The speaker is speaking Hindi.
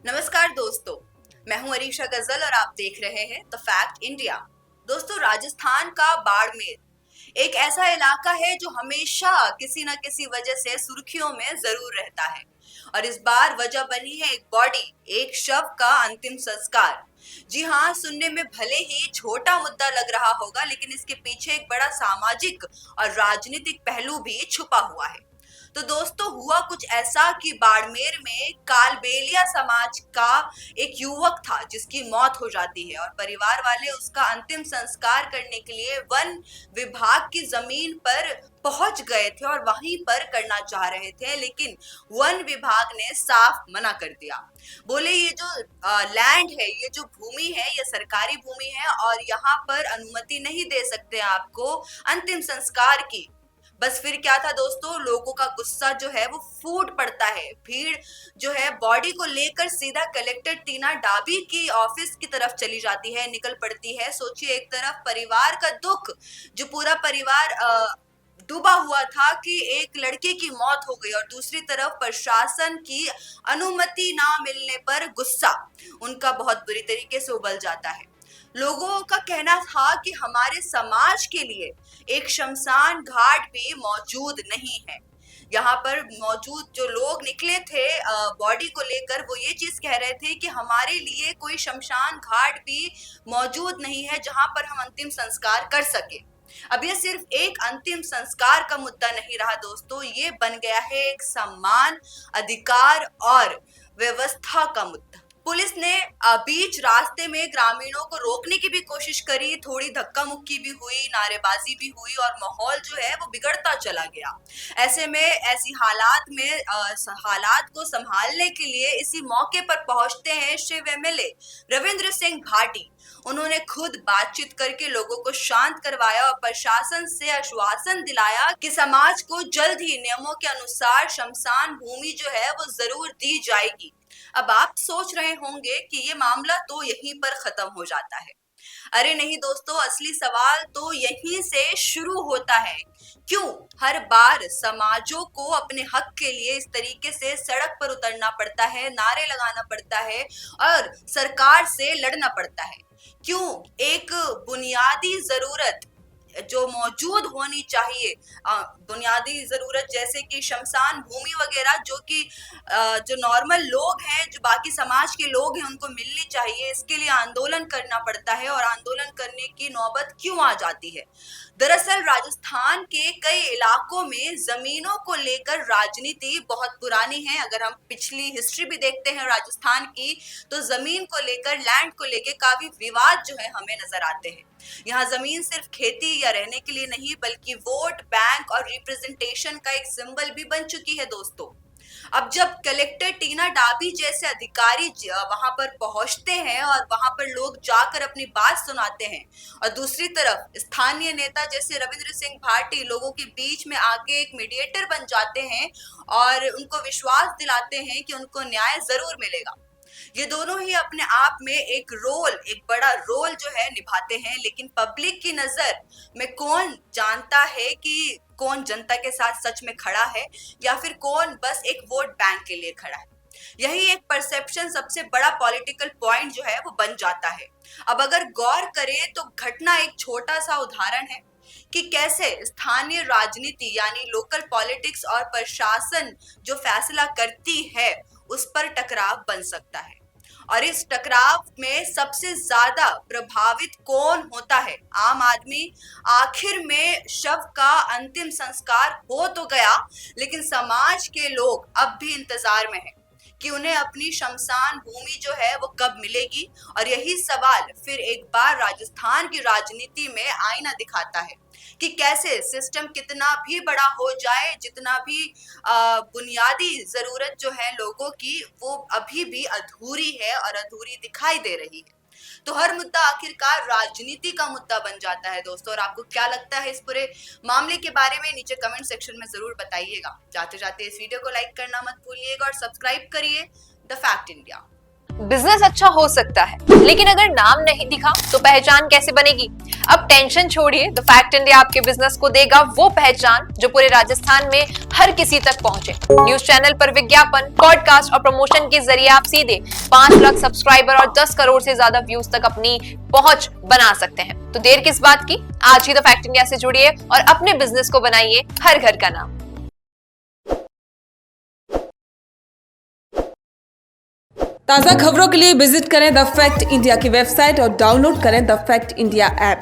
नमस्कार दोस्तों, मैं हूं अरीशा गजल और आप देख रहे हैं द फैक्ट इंडिया। दोस्तों, राजस्थान का बाड़मेर एक ऐसा इलाका है जो हमेशा किसी न किसी वजह से सुर्खियों में जरूर रहता है। और इस बार वजह बनी है एक बॉडी, एक शव का अंतिम संस्कार। जी हाँ, सुनने में भले ही छोटा मुद्दा लग रहा होगा, लेकिन इसके पीछे एक बड़ा सामाजिक और राजनीतिक पहलू भी छुपा हुआ है। तो दोस्तों, हुआ कुछ ऐसा कि बाड़मेर में कालबेलिया समाज का एक युवक था जिसकी मौत हो जाती है और परिवार वाले उसका अंतिम संस्कार करने के लिए वन विभाग की जमीन पर पहुंच गए थे और वहीं पर करना चाह रहे थे, लेकिन वन विभाग ने साफ मना कर दिया। बोले ये जो लैंड है, ये जो भूमि है, ये सरकारी भूमि है और यहाँ पर अनुमति नहीं दे सकते आपको अंतिम संस्कार की। बस फिर क्या था दोस्तों, लोगों का गुस्सा जो है वो फूट पड़ता है। भीड़ जो है बॉडी को लेकर सीधा कलेक्टर टीना डाबी की ऑफिस की तरफ चली जाती है, निकल पड़ती है। सोचिए, एक तरफ परिवार का दुख, जो पूरा परिवार डूबा हुआ था कि एक लड़के की मौत हो गई, और दूसरी तरफ प्रशासन की अनुमति ना मिलने पर गुस्सा उनका बहुत बुरी तरीके से उबल जाता है। लोगों का कहना था कि हमारे समाज के लिए एक शमशान घाट भी मौजूद नहीं है। यहाँ पर मौजूद जो लोग निकले थे बॉडी को लेकर, वो ये चीज कह रहे थे कि हमारे लिए कोई शमशान घाट भी मौजूद नहीं है जहां पर हम अंतिम संस्कार कर सके। अब ये सिर्फ एक अंतिम संस्कार का मुद्दा नहीं रहा दोस्तों, ये बन गया है एक सम्मान, अधिकार और व्यवस्था का मुद्दा। पुलिस ने बीच रास्ते में ग्रामीणों को रोकने की भी कोशिश करी, थोड़ी धक्का मुक्की भी हुई, नारेबाजी भी हुई और माहौल जो है वो बिगड़ता चला गया। ऐसे में ऐसी हालात में हालात को संभालने के लिए इसी मौके पर पहुंचते हैं शिव एमएलए रविंद्र सिंह भाटी। उन्होंने खुद बातचीत करके लोगों को शांत करवाया और प्रशासन से आश्वासन दिलाया कि समाज को जल्द ही नियमों के अनुसार शमशान भूमि जो है वो जरूर दी जाएगी। अब आप सोच रहे होंगे कि ये मामला तो यहीं पर खत्म हो जाता है। अरे नहीं दोस्तों, असली सवाल तो यहीं से शुरू होता है। क्यों हर बार समाजों को अपने हक के लिए इस तरीके से सड़क पर उतरना पड़ता है, नारे लगाना पड़ता है और सरकार से लड़ना पड़ता है? क्यों एक बुनियादी जरूरत जो मौजूद होनी चाहिए, बुनियादी जरूरत जैसे कि शमशान भूमि वगैरह, जो कि जो नॉर्मल लोग हैं, जो बाकी समाज के लोग हैं, उनको मिलनी चाहिए, इसके लिए आंदोलन करना पड़ता है और आंदोलन करने की नौबत क्यों आ जाती है? दरअसल राजस्थान के कई इलाकों में जमीनों को लेकर राजनीति बहुत पुरानी है। अगर हम पिछली हिस्ट्री भी देखते हैं राजस्थान की, तो जमीन को लेकर, लैंड को लेकर काफी विवाद जो है हमें नजर आते हैं। यहाँ जमीन सिर्फ खेती या रहने के लिए नहीं, बल्कि वोट बैंक और रिप्रेजेंटेशन का एक सिंबल भी बन चुकी है दोस्तों। अब जब कलेक्टर टीना डाबी जैसे अधिकारी वहां पर पहुंचते हैं और वहां पर लोग जाकर अपनी बात सुनाते हैं, और दूसरी तरफ स्थानीय नेता जैसे रविंद्र सिंह भाटी लोगों के बीच में आके एक मीडिएटर बन जाते हैं और उनको विश्वास दिलाते हैं कि उनको न्याय जरूर मिलेगा। ये दोनों ही अपने आप में एक बड़ा रोल जो है निभाते हैं, लेकिन पब्लिक की नजर में कौन जानता है कि कौन जनता के साथ सच में खड़ा है या फिर कौन बस एक वोट बैंक के लिए खड़ा है? यही एक परसेप्शन सबसे बड़ा पॉलिटिकल पॉइंट जो है वो बन जाता है। अब अगर गौर करें तो घटना एक छोटा सा उदाहरण है कि कैसे स्थानीय राजनीति यानी लोकल पॉलिटिक्स और प्रशासन जो फैसला करती है उस पर टकराव बन सकता है। और इस टकराव में सबसे ज्यादा प्रभावित कौन होता है? आम आदमी। आखिर में शव का अंतिम संस्कार हो तो गया, लेकिन समाज के लोग अब भी इंतजार में हैं कि उन्हें अपनी शमशान भूमि जो है वो कब मिलेगी। और यही सवाल फिर एक बार राजस्थान की राजनीति में आईना दिखाता है कि कैसे सिस्टम कितना भी बड़ा हो जाए, जितना भी बुनियादी जरूरत जो है लोगों की, वो अभी भी अधूरी है और अधूरी दिखाई दे रही है। तो हर मुद्दा आखिरकार राजनीति का मुद्दा बन जाता है दोस्तों। और आपको क्या लगता है इस पूरे मामले के बारे में? नीचे कमेंट सेक्शन में जरूर बताइएगा। जाते जाते इस वीडियो को लाइक करना मत भूलिएगा और सब्सक्राइब करिए द फैक्ट इंडिया। बिजनेस अच्छा हो सकता है, लेकिन अगर नाम नहीं दिखा तो पहचान कैसे बनेगी? अब टेंशन छोड़िए, द फैक्ट इंडिया आपके बिजनेस को देगा वो पहचान जो पूरे राजस्थान में हर किसी तक पहुंचे। न्यूज चैनल पर विज्ञापन, पॉडकास्ट और प्रमोशन के जरिए आप सीधे 5 लाख सब्सक्राइबर और 10 करोड़ से ज्यादा व्यूज तक अपनी पहुंच बना सकते हैं। तो देर किस बात की, आज ही द फैक्ट इंडिया से जुड़िए और अपने बिजनेस को बनाइए हर घर का नाम। ताज़ा खबरों के लिए विजिट करें द फैक्ट इंडिया की वेबसाइट और डाउनलोड करें द फैक्ट इंडिया ऐप।